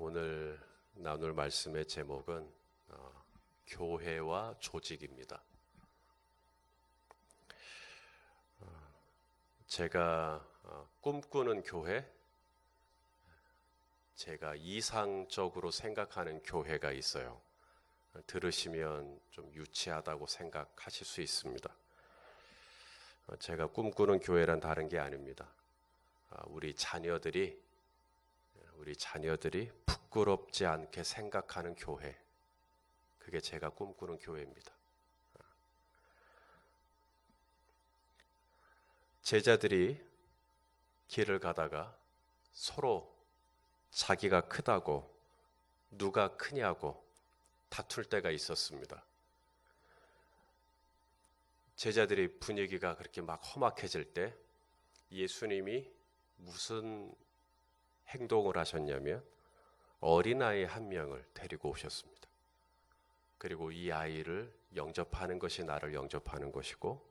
오늘 나눌 말씀의 제목은 교회와 조직입니다. 제가 꿈꾸는 교회, 제가 이상적으로 생각하는 교회가 있어요. 들으시면 좀 유치하다고 생각하실 수 있습니다. 제가 꿈꾸는 교회란 다른 게 아닙니다. 우리 자녀들이 부끄럽지 않게 생각하는 교회, 그게 제가 꿈꾸는 교회입니다. 제자들이 길을 가다가 서로 자기가 크다고, 누가 크냐고 다툴 때가 있었습니다. 제자들의 분위기가 그렇게 막 험악해질 때 예수님이 무슨 행동을 하셨냐면 어린아이 한 명을 데리고 오셨습니다. 그리고 이 아이를 영접하는 것이 나를 영접하는 것이고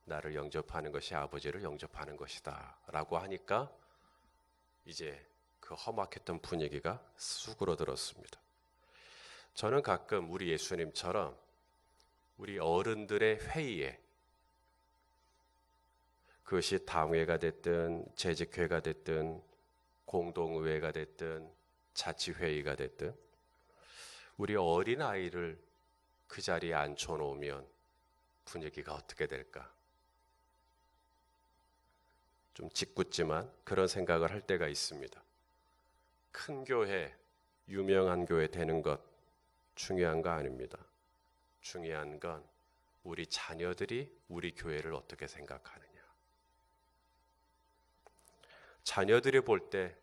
나를 영접하는 것이 아버지를 영접하는 것이다 라고 하니까 이제 그 험악했던 분위기가 수그러들었습니다. 저는 가끔 우리 예수님처럼 우리 어른들의 회의에, 그것이 당회가 됐든 재직회가 됐든 공동의회가 됐든 자치회의가 됐든 우리 어린아이를 그 자리에 앉혀놓으면 분위기가 어떻게 될까? 좀 짓궂지만 그런 생각을 할 때가 있습니다. 큰 교회, 유명한 교회 되는 것 중요한 거 아닙니다. 중요한 건 우리 자녀들이 우리 교회를 어떻게 생각하느냐. 자녀들이 볼 때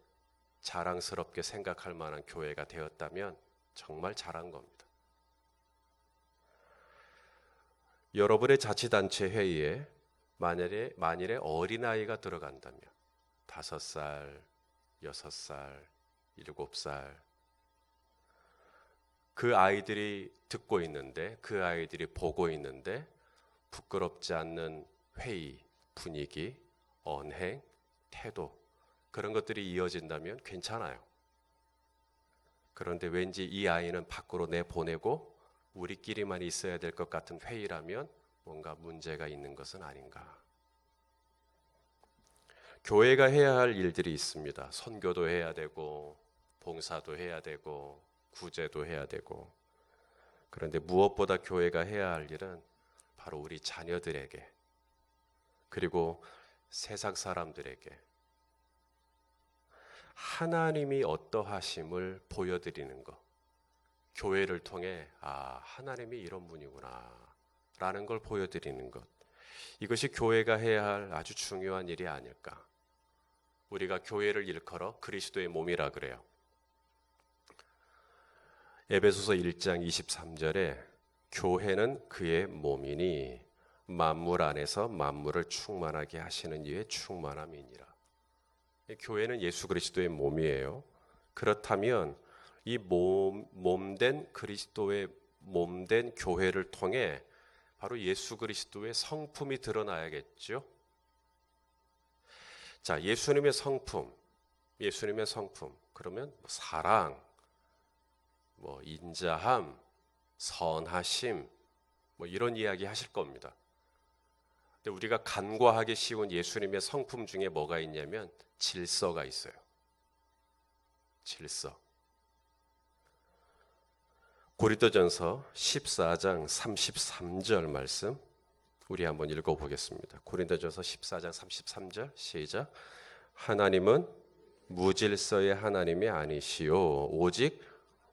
자랑스럽게 생각할 만한 교회가 되었다면 정말 잘한 겁니다. 여러분의 자치단체 회의에 만일에 어린아이가 들어간다면 5살, 6살, 7살 그 아이들이 듣고 있는데, 그 아이들이 보고 있는데 부끄럽지 않는 회의, 분위기, 언행, 태도, 그런 것들이 이어진다면 괜찮아요. 그런데 왠지 이 아이는 밖으로 내보내고 우리끼리만 있어야 될 것 같은 회의라면 뭔가 문제가 있는 것은 아닌가. 교회가 해야 할 일들이 있습니다. 선교도 해야 되고 봉사도 해야 되고 구제도 해야 되고, 그런데 무엇보다 교회가 해야 할 일은 바로 우리 자녀들에게, 그리고 세상 사람들에게 하나님이 어떠하심을 보여드리는 것, 교회를 통해 하나님이 이런 분이구나 라는 걸 보여드리는 것, 이것이 교회가 해야 할 아주 중요한 일이 아닐까. 우리가 교회를 일컬어 그리스도의 몸이라 그래요. 에베소서 1장 23절에 교회는 그의 몸이니 만물 안에서 만물을 충만하게 하시는 이의 충만함이니라. 교회는 예수 그리스도의 몸이에요. 그렇다면 이 몸된 그리스도의 몸된 교회를 통해 바로 예수 그리스도의 성품이 드러나야겠죠. 자, 예수님의 성품, 그러면 사랑, 인자함, 선하심, 이런 이야기 하실 겁니다. 근데 우리가 간과하기 쉬운 예수님의 성품 중에 뭐가 있냐면 질서가 있어요. 질서. 고린도전서 14장 33절 말씀 우리 한번 읽어보겠습니다. 고린도전서 14장 33절 시작. 하나님은 무질서의 하나님이 아니시오 오직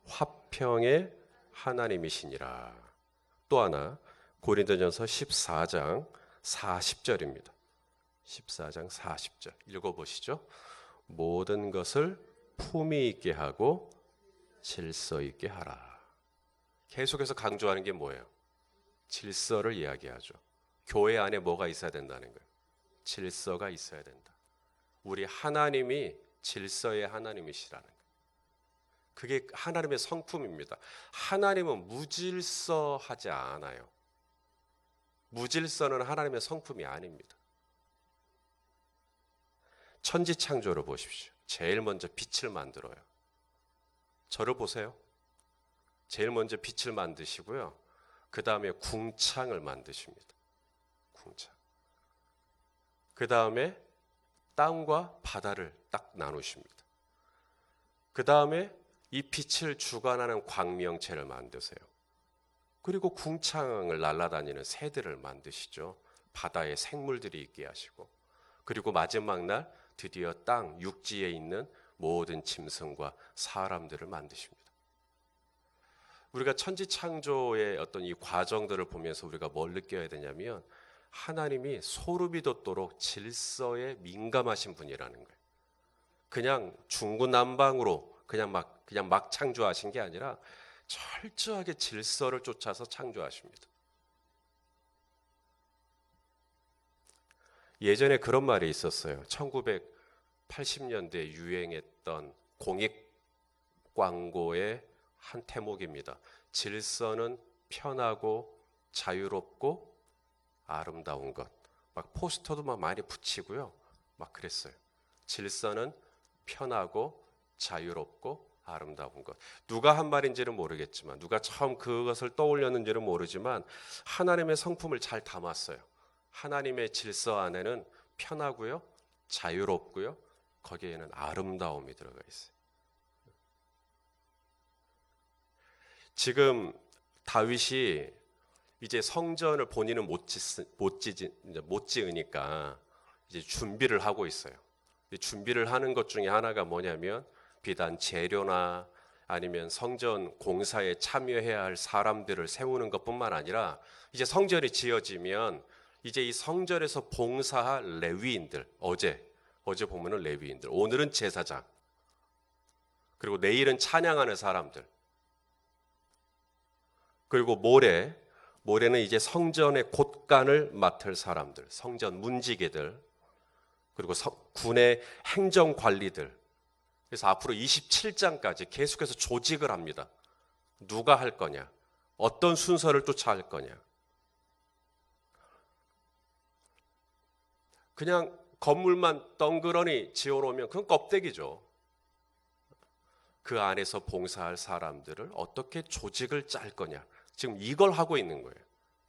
화평의 하나님이시니라. 또 하나 고린도전서 14장 40절입니다. 14장 40절 읽어보시죠. 모든 것을 품위 있게 하고 질서 있게 하라. 계속해서 강조하는 게 뭐예요? 질서를 이야기하죠. 교회 안에 뭐가 있어야 된다는 거예요? 질서가 있어야 된다. 우리 하나님이 질서의 하나님이시라는 거예요. 그게 하나님의 성품입니다. 하나님은 무질서하지 않아요. 무질서는 하나님의 성품이 아닙니다. 천지창조를 보십시오. 제일 먼저 빛을 만들어요. 저를 보세요. 제일 먼저 빛을 만드시고요. 그 다음에 궁창을 만드십니다. 궁창. 그 다음에 땅과 바다를 딱 나누십니다. 그 다음에 이 빛을 주관하는 광명체를 만드세요. 그리고 궁창을 날아다니는 새들을 만드시죠. 바다에 생물들이 있게 하시고, 그리고 마지막 날 드디어 땅 육지에 있는 모든 짐승과 사람들을 만드십니다. 우리가 천지창조의 어떤 이 과정들을 보면서 우리가 뭘 느껴야 되냐면, 하나님이 소름이 돋도록 질서에 민감하신 분이라는 거예요. 그냥 중구난방으로 그냥 막 창조하신 게 아니라 철저하게 질서를 쫓아서 창조하십니다. 예전에 그런 말이 있었어요. 1980년대에 유행했던 공익 광고의 한 대목입니다. 질서는 편하고 자유롭고 아름다운 것. 막 포스터도 막 많이 붙이고요. 막 그랬어요. 질서는 편하고 자유롭고 아름다운 것. 누가 한 말인지는 모르겠지만, 누가 처음 그것을 떠올렸는지는 모르지만 하나님의 성품을 잘 담았어요. 하나님의 질서 안에는 편하고요, 자유롭고요, 거기에는 아름다움이 들어가 있어요. 지금 다윗이 이제 성전을 본인은 못 지으니까 이제 준비를 하고 있어요. 준비를 하는 것 중에 하나가 뭐냐면, 비단 재료나 아니면 성전 공사에 참여해야 할 사람들을 세우는 것뿐만 아니라, 이제 성전이 지어지면 이제 이 성전에서 봉사할 레위인들, 어제 보면은 레위인들, 오늘은 제사장, 그리고 내일은 찬양하는 사람들, 그리고 모레는 이제 성전의 곳간을 맡을 사람들, 성전 문지기들, 그리고 군의 행정관리들. 그래서 앞으로 27장까지 계속해서 조직을 합니다. 누가 할 거냐? 어떤 순서를 쫓아 할 거냐? 그냥 건물만 덩그러니 지어놓으면 그건 껍데기죠. 그 안에서 봉사할 사람들을 어떻게 조직을 짤 거냐? 지금 이걸 하고 있는 거예요.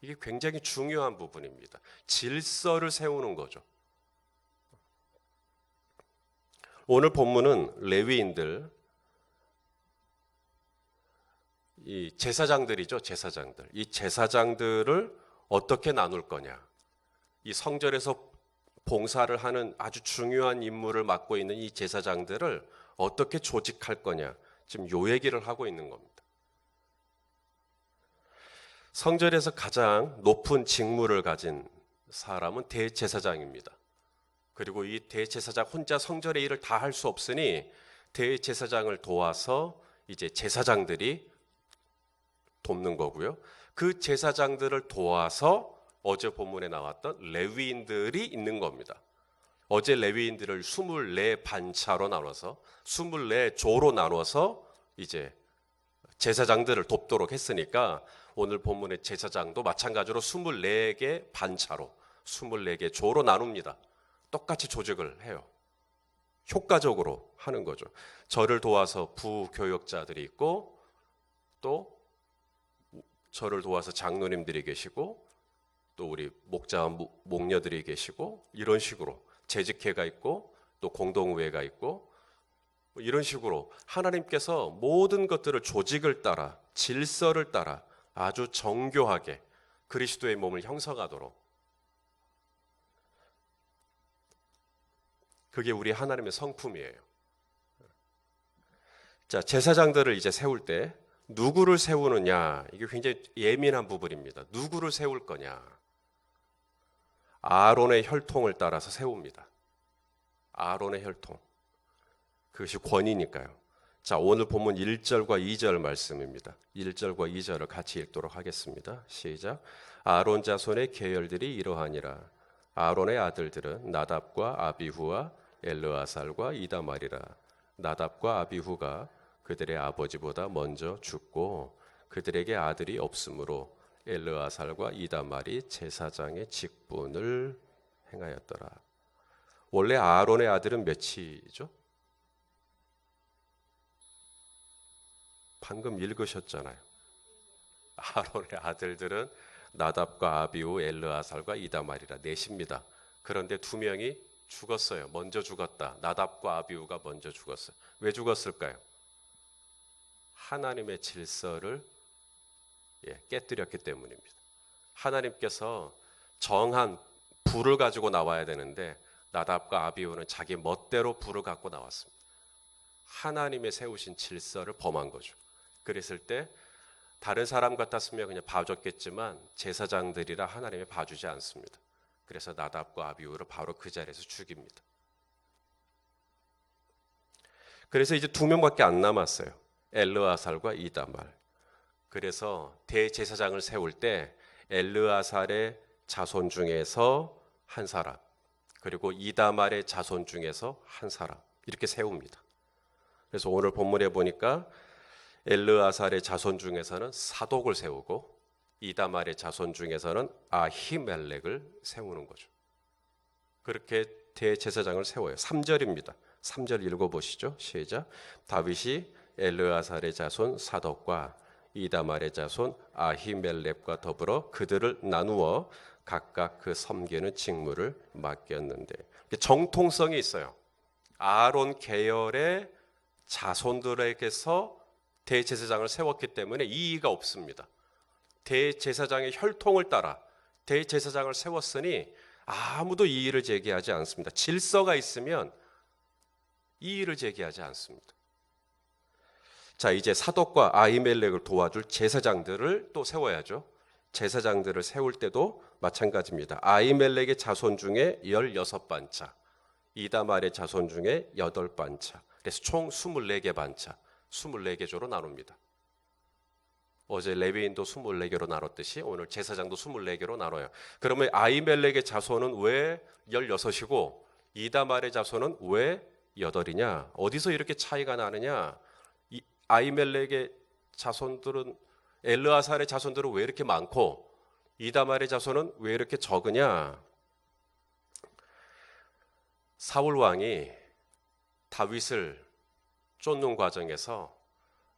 이게 굉장히 중요한 부분입니다. 질서를 세우는 거죠. 오늘 본문은 레위인들, 이 제사장들이죠, 제사장들. 이 제사장들을 어떻게 나눌 거냐? 이 성전에서 봉사를 하는 아주 중요한 임무를 맡고 있는 이 제사장들을 어떻게 조직할 거냐? 지금 요 얘기를 하고 있는 겁니다. 성전에서 가장 높은 직무를 가진 사람은 대제사장입니다. 그리고 이 대제사장 혼자 성전의 일을 다 할 수 없으니 대제사장을 도와서 이제 제사장들이 돕는 거고요. 그 제사장들을 도와서 어제 본문에 나왔던 레위인들이 있는 겁니다. 어제 레위인들을 24반차로 나눠서 24조로 나눠서 이제 제사장들을 돕도록 했으니까, 오늘 본문의 제사장도 마찬가지로 24개 반차로 24개 조로 나눕니다. 똑같이 조직을 해요. 효과적으로 하는 거죠. 저를 도와서 부교역자들이 있고, 또 저를 도와서 장로님들이 계시고, 또 우리 목자와 목녀들이 계시고, 이런 식으로 재직회가 있고, 또 공동회가 있고, 이런 식으로 하나님께서 모든 것들을 조직을 따라, 질서를 따라 아주 정교하게 그리스도의 몸을 형성하도록, 그게 우리 하나님의 성품이에요. 자, 제사장들을 이제 세울 때 누구를 세우느냐, 이게 굉장히 예민한 부분입니다. 누구를 세울 거냐? 아론의 혈통을 따라서 세웁니다. 아론의 혈통. 그것이 권위니까요. 자, 오늘 본문 1절과 2절 말씀입니다. 1절과 2절을 같이 읽도록 하겠습니다. 시작. 아론 자손의 계열들이 이러하니라. 아론의 아들들은 나답과 아비후와 엘르아살과 이다말이라. 나답과 아비후가 그들의 아버지보다 먼저 죽고 그들에게 아들이 없으므로 엘르아살과 이다말이 제사장의 직분을 행하였더라. 원래 아론의 아들은 몇이죠? 방금 읽으셨잖아요. 아론의 아들들은 나답과 아비후, 엘르아살과 이다말이라 넷입니다. 그런데 두 명이 죽었어요. 먼저 죽었다. 나답과 아비후가 먼저 죽었어요. 왜 죽었을까요? 하나님의 질서를 깨뜨렸기 때문입니다. 하나님께서 정한 불을 가지고 나와야 되는데 나답과 아비후는 자기 멋대로 불을 갖고 나왔습니다. 하나님의 세우신 질서를 범한 거죠. 그랬을 때 다른 사람 같았으면 그냥 봐줬겠지만 제사장들이라 하나님이 봐주지 않습니다. 그래서 나답과 아비후를 바로 그 자리에서 죽입니다. 그래서 이제 두 명밖에 안 남았어요. 엘르아살과 이다말. 그래서 대제사장을 세울 때 엘르아살의 자손 중에서 한 사람, 그리고 이다말의 자손 중에서 한 사람, 이렇게 세웁니다. 그래서 오늘 본문에 보니까 엘르아살의 자손 중에서는 사독을 세우고 이다말의 자손 중에서는 아히멜렉을 세우는 거죠. 그렇게 대제사장을 세워요. 3절입니다. 3절 읽어보시죠. 시작. 다윗이 엘르아살의 자손 사독과 이다말의 자손 아히멜렉과 더불어 그들을 나누어 각각 그 섬기는 직무를 맡겼는데, 정통성이 있어요. 아론 계열의 자손들에게서 대제사장을 세웠기 때문에 이의가 없습니다. 대제사장의 혈통을 따라 대제사장을 세웠으니 아무도 이의를 제기하지 않습니다. 질서가 있으면 이의를 제기하지 않습니다. 자, 이제 사독과 아히멜렉을 도와줄 제사장들을 또 세워야죠. 제사장들을 세울 때도 마찬가지입니다. 아히멜렉의 자손 중에 16반차, 이다말의 자손 중에 8반차, 그래서 총 24개 반차, 24개 조로 나눕니다. 어제 레위인도 24개로 나눴듯이 오늘 제사장도 24개로 나눠요. 그러면 아히멜렉의 자손은 왜 16이고 이다말의 자손은 왜 8이냐? 어디서 이렇게 차이가 나느냐? 아히멜렉의 자손들은, 엘르아살의 자손들은 왜 이렇게 많고 이다말의 자손은 왜 이렇게 적으냐? 사울 왕이 다윗을 쫓는 과정에서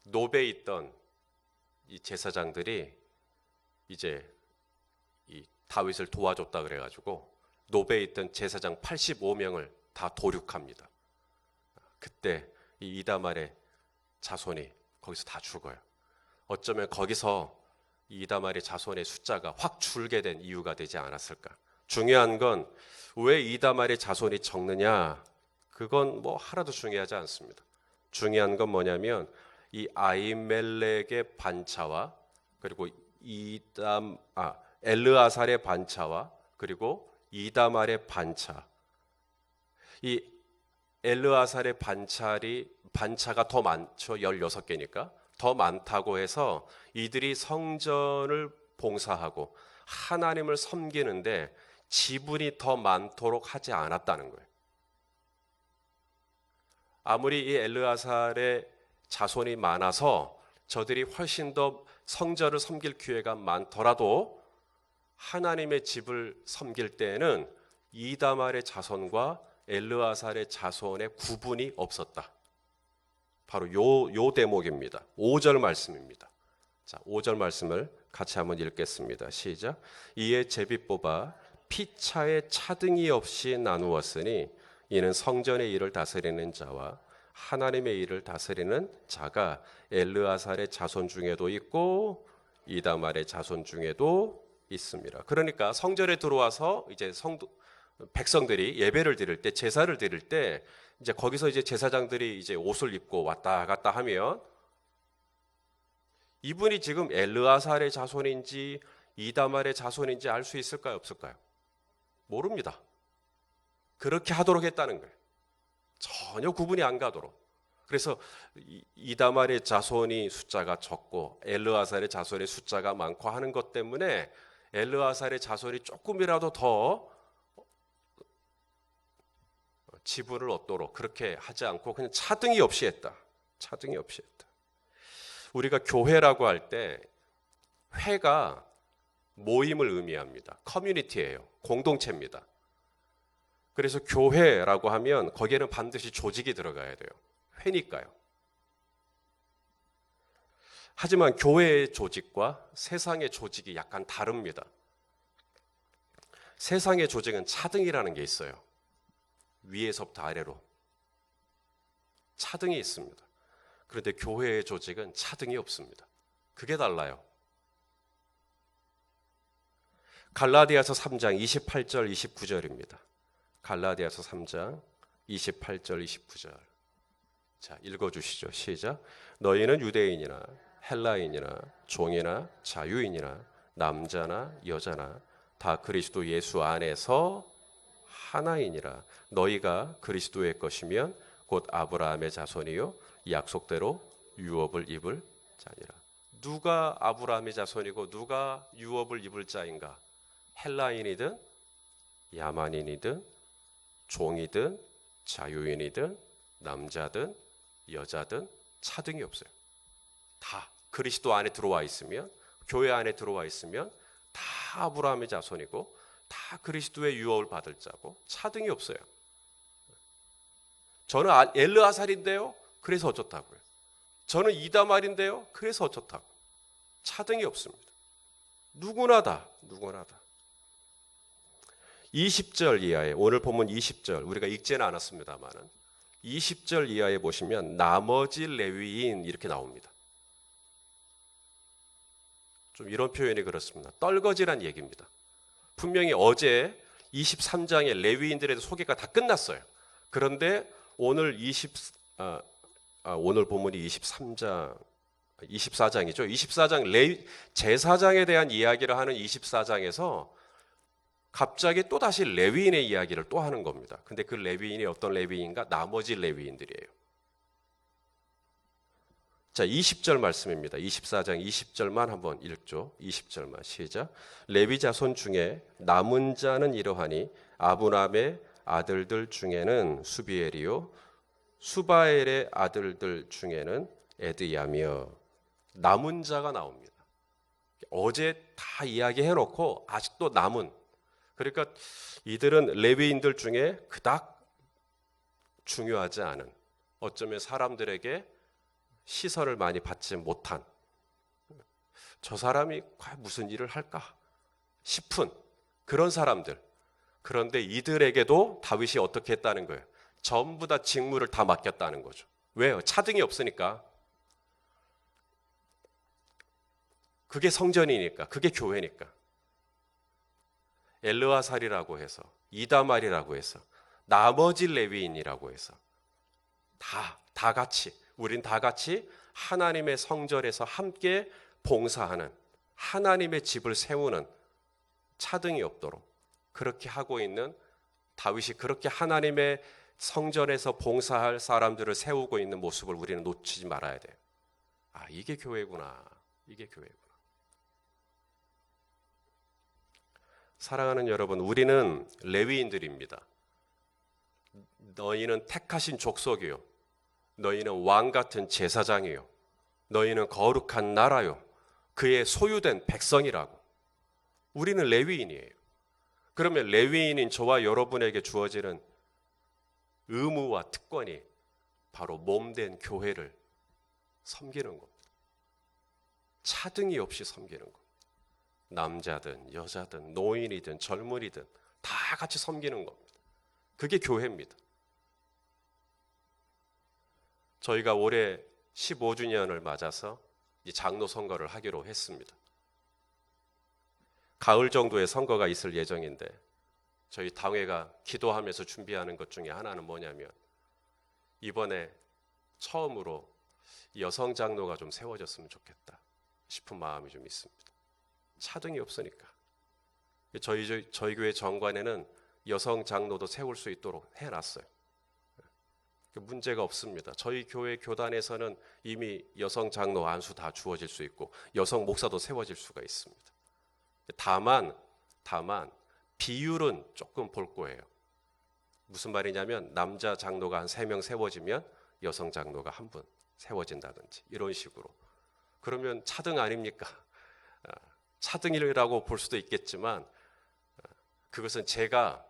노베에 있던 이 제사장들이 이제 이 다윗을 도와줬다 그래가지고 노베에 있던 제사장 85명을 다 도륙합니다. 그때 이 이다말의 자손이 거기서 다 죽어요. 어쩌면 거기서 이다말의 자손의 숫자가 확 줄게 된 이유가 되지 않았을까. 중요한 건 왜 이다말의 자손이 적느냐, 그건 뭐 하나도 중요하지 않습니다. 중요한 건 뭐냐면 이 아히멜렉의 반차와 그리고 엘르아살의 반차와 그리고 이다말의 반차, 이 엘르아살의 반차가 더 많죠. 16개니까 더 많다고 해서 이들이 성전을 봉사하고 하나님을 섬기는데 지분이 더 많도록 하지 않았다는 거예요. 아무리 이 엘르아살의 자손이 많아서 저들이 훨씬 더 성전을 섬길 기회가 많더라도 하나님의 집을 섬길 때에는 이다말의 자손과 엘르아살의 자손의 구분이 없었다. 바로 요 대목입니다. 5절 말씀입니다. 자, 5절 말씀을 같이 한번 읽겠습니다. 시작. 이에 제비 뽑아 피차에 차등이 없이 나누었으니 이는 성전의 일을 다스리는 자와 하나님의 일을 다스리는 자가 엘르아살의 자손 중에도 있고 이다말의 자손 중에도 있습니다. 그러니까 성전에 들어와서 이제 백성들이 예배를 드릴 때, 제사를 드릴 때 이제 거기서 이제 제사장들이 이제 옷을 입고 왔다 갔다 하면 이분이 지금 엘르아살의 자손인지 이다말의 자손인지 알 수 있을까요, 없을까요? 모릅니다. 그렇게 하도록 했다는 거예요. 전혀 구분이 안 가도록. 그래서 이다말의 자손이 숫자가 적고 엘르아살의 자손의 숫자가 많고 하는 것 때문에 엘르아살의 자손이 조금이라도 더 지분을 얻도록 그렇게 하지 않고 그냥 차등이 없이 했다. 차등이 없이 했다. 우리가 교회라고 할 때 회가 모임을 의미합니다. 커뮤니티예요. 공동체입니다. 그래서 교회라고 하면 거기에는 반드시 조직이 들어가야 돼요. 회니까요. 하지만 교회의 조직과 세상의 조직이 약간 다릅니다. 세상의 조직은 차등이라는 게 있어요. 위에서부터 아래로 차등이 있습니다. 그런데 교회의 조직은 차등이 없습니다. 그게 달라요. 갈라디아서 3장 28절 29절입니다. 갈라디아서 3장 28절 29절. 자, 읽어주시죠. 시작. 너희는 유대인이나 헬라인이나 종이나 자유인이나 남자나 여자나 다 그리스도 예수 안에서 하나이니라. 너희가 그리스도의 것이면 곧 아브라함의 자손이요 약속대로 유업을 입을 자니라. 누가 아브라함의 자손이고 누가 유업을 입을 자인가? 헬라인이든 야만인이든 종이든 자유인이든 남자든 여자든 차등이 없어요. 다 그리스도 안에 들어와 있으면, 교회 안에 들어와 있으면 다 아브라함의 자손이고 다 그리스도의 유업을 받을 자고 차등이 없어요. 저는 엘르아살인데요, 그래서 어쩌다고요. 저는 이다말인데요, 그래서 어쩌다고. 차등이 없습니다. 누구나 다 20절 이하에, 오늘 본문 20절, 우리가 읽지는 않았습니다만은 20절 이하에 보시면 나머지 레위인 이렇게 나옵니다. 좀 이런 표현이 그렇습니다. 떨거지란 얘기입니다. 분명히 어제 23장의 레위인들의 소개가 다 끝났어요. 그런데 오늘 오늘 본문이 24장이죠. 24장 제사장에 대한 이야기를 하는 24장에서 갑자기 또 다시 레위인의 이야기를 또 하는 겁니다. 근데 그 레위인이 어떤 레위인가? 나머지 레위인들이에요. 자, 20절 말씀입니다. 24장 20절만 한번 읽죠. 20절만 시작. 레위 자손 중에 남은 자는 이러하니 아브람의 아들들 중에는 수비엘이요 수바엘의 아들들 중에는 에드야며. 남은 자가 나옵니다. 어제 다 이야기해 놓고 아직도 남은, 그러니까 이들은 레위인들 중에 그닥 중요하지 않은, 어쩌면 사람들에게 시선을 많이 받지 못한, 저 사람이 과연 무슨 일을 할까 싶은 그런 사람들. 그런데 이들에게도 다윗이 어떻게 했다는 거예요? 전부 다 직무를 다 맡겼다는 거죠. 왜요? 차등이 없으니까. 그게 성전이니까, 그게 교회니까. 엘르아살이라고 해서, 이다말이라고 해서, 나머지 레위인이라고 해서 다 같이, 우린 다 같이 하나님의 성전에서 함께 봉사하는, 하나님의 집을 세우는, 차등이 없도록 그렇게 하고 있는, 다윗이 그렇게 하나님의 성전에서 봉사할 사람들을 세우고 있는 모습을 우리는 놓치지 말아야 돼요. 아, 이게 교회구나. 이게 교회구나. 사랑하는 여러분, 우리는 레위인들입니다. 너희는 택하신 족속이요, 너희는 왕 같은 제사장이요, 너희는 거룩한 나라요, 그의 소유된 백성이라고. 우리는 레위인이에요. 그러면 레위인인 저와 여러분에게 주어지는 의무와 특권이 바로 몸된 교회를 섬기는 겁니다. 차등이 없이 섬기는 겁니다. 남자든 여자든 노인이든 젊은이든 다 같이 섬기는 겁니다. 그게 교회입니다. 저희가 올해 15주년을 맞아서 장로 선거를 하기로 했습니다. 가을 정도에 선거가 있을 예정인데 저희 당회가 기도하면서 준비하는 것 중에 하나는 뭐냐면, 이번에 처음으로 여성 장로가 좀 세워졌으면 좋겠다 싶은 마음이 좀 있습니다. 차등이 없으니까. 저희 교회 정관에는 여성 장로도 세울 수 있도록 해놨어요. 문제가 없습니다. 저희 교회 교단에서는 이미 여성 장로 안수 다 주어질 수 있고 여성 목사도 세워질 수가 있습니다. 다만 비율은 조금 볼 거예요. 무슨 말이냐면 남자 장로가 한 3명 세워지면 여성 장로가 1분 세워진다든지 이런 식으로. 그러면 차등 아닙니까? 차등이라고 볼 수도 있겠지만 그것은 제가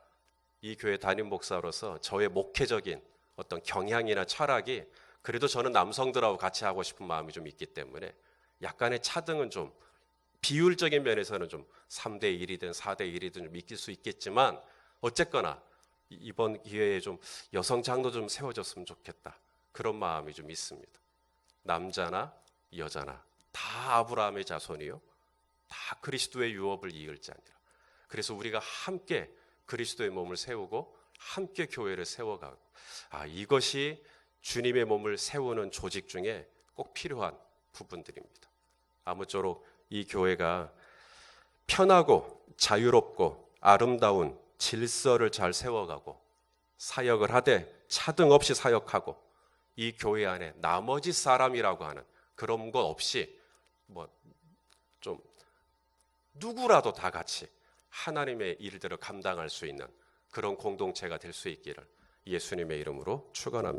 이 교회 담임 목사로서 저의 목회적인 어떤 경향이나 철학이, 그래도 저는 남성들하고 같이 하고 싶은 마음이 좀 있기 때문에 약간의 차등은 좀 비율적인 면에서는 좀 3대 1이든 4대 1이든 좀 이길 수 있겠지만 어쨌거나 이번 기회에 좀 여성 장도 좀 세워졌으면 좋겠다. 그런 마음이 좀 있습니다. 남자나 여자나 다 아브라함의 자손이요. 다 그리스도의 유업을 이을 자니라. 그래서 우리가 함께 그리스도의 몸을 세우고 함께 교회를 세워가고 이것이 주님의 몸을 세우는 조직 중에 꼭 필요한 부분들입니다. 아무쪼록 이 교회가 편하고 자유롭고 아름다운 질서를 잘 세워가고 사역을 하되 차등 없이 사역하고 이 교회 안에 나머지 사람이라고 하는 그런 것 없이 좀 누구라도 다 같이 하나님의 일들을 감당할 수 있는 그런 공동체가 될 수 있기를 예수님의 이름으로 축원합니다.